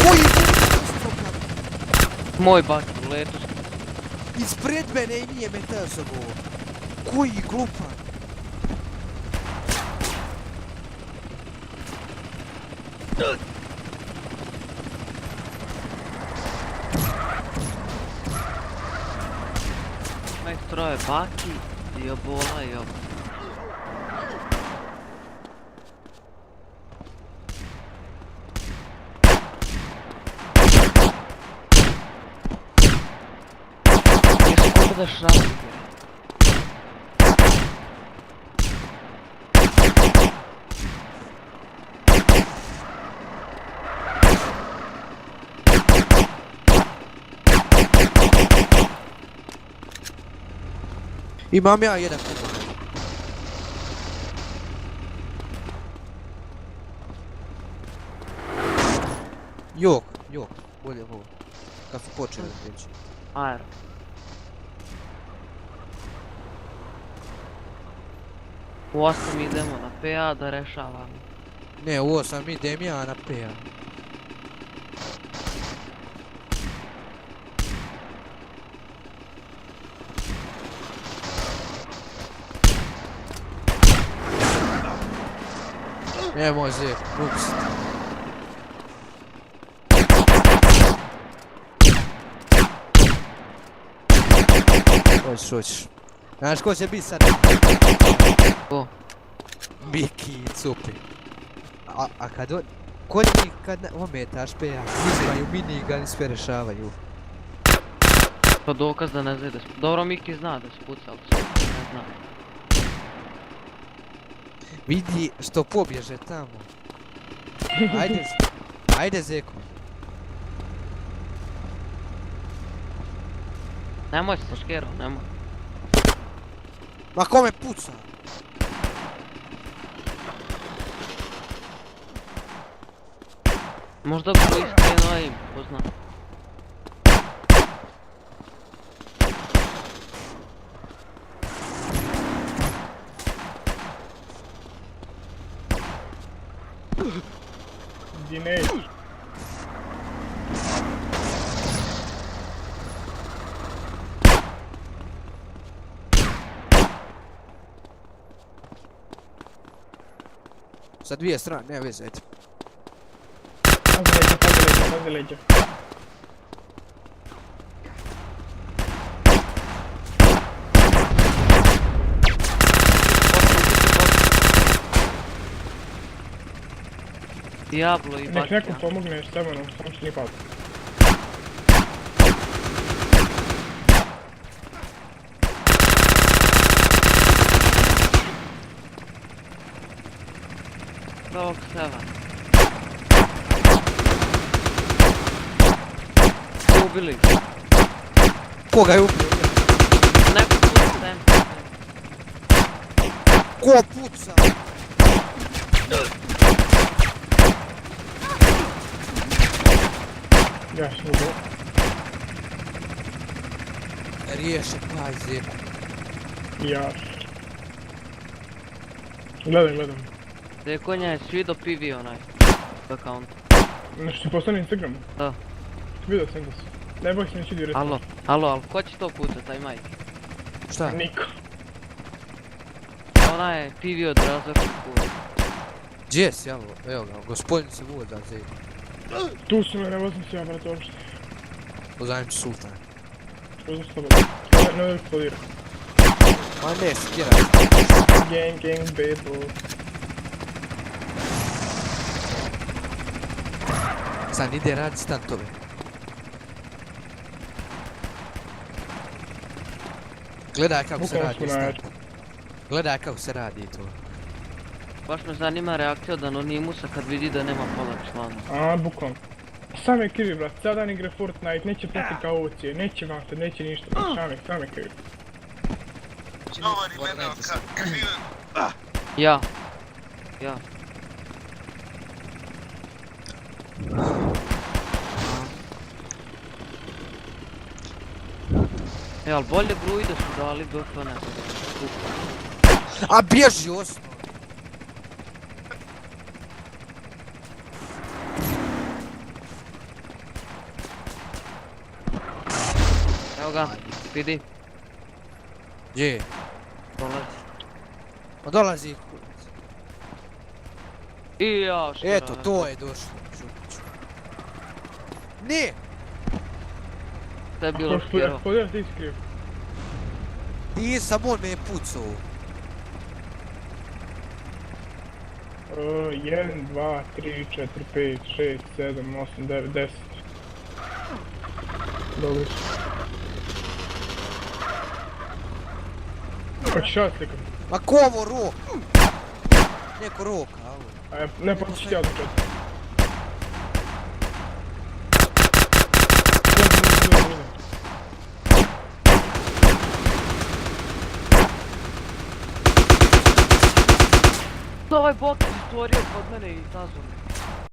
Koji Moj bak u letu. ispred mene i nije me tezovo. Koji glupan. Troje baki i obola i ovo. Jesi kako da šrapi? Imam ja jedan. Jok, bolje ovo. Kad su počeli teći. Aero. U 8 idemo na PA da rešavamo. Ne, u 8 idem ja na PA. Nemoj zir, ups. Hoćeš. Znaš ko će biti sad? Ko? Miki i Cupi. A kad on... Kod njih kad ometaš PA, uzimaju minigun i sve rešavaju. Pa dokaz da ne zna da se... Dobro, Miki zna da se puca, ali sve ne zna. Vidi što pobježe tamo. Ajde Zeko. Nemoj se sa škerom, nemoj. Ma kome puca? Možda bi to iskrenuo im, ko zna. Dinej. Sa dvije strane, ne veze, ajde. Pazi leđa. Diablo i Nek Bakija. neko pomogne s temenom, sam će nije pati. Dog 7. Ubili. Koga je ubio? Neko puca, tem. Ko puca? Ja što ubio. Riješi kaj Zeko. Ja. Gledam. Da je konja je svi do pivi onaj. Account. Nešto ti postane Instagram? Da. Vidio sam da su. Ne boj se neći direkt. Alo, ko će to pucat, taj majk? Šta? Niko. Ona je pivi od razvršu kuva. Gdje si, evo ga, gospodin se voda Zeko. Tu su me, ne vozim se ja, brate, uopšte. Pozajemći sultan. Uzem s tobom. Ne da eksplodira. Ma ne, skjeraj. Gang, bad boy. Sad ide radi stantove. Gledaj kako se radi stant. Gledaj kako se radi to. Baš me zanima reakcija od Anonimusa kad vidi da nema pola člana. A, bukom. Sam je krivi, brat, sad dan igre Fortnite, neće prati kaucije, neće vate, neće ništa, sam je krivi. Govori mene kad... Ja. Ali bolje gruj da su dali BF ne. A bježi osno. Evo ga, vidi, Gdje? dolazi. Pa dolazi kurac. I ja što Eto, rade. to je došlo. Šupiću. Ne! To je bilo škero. Podijel ti skriv. Nisam, on me je pucao. 1, 2, 3, 4, 5, 6, 7, 8, 9, 10. Dobro su. Hoćeš ja slikam? Ma ko ovo rok? Neko roka, ovo. Ne počeš ja da četim. Ovaj bot je stvorio kod mene i tazom.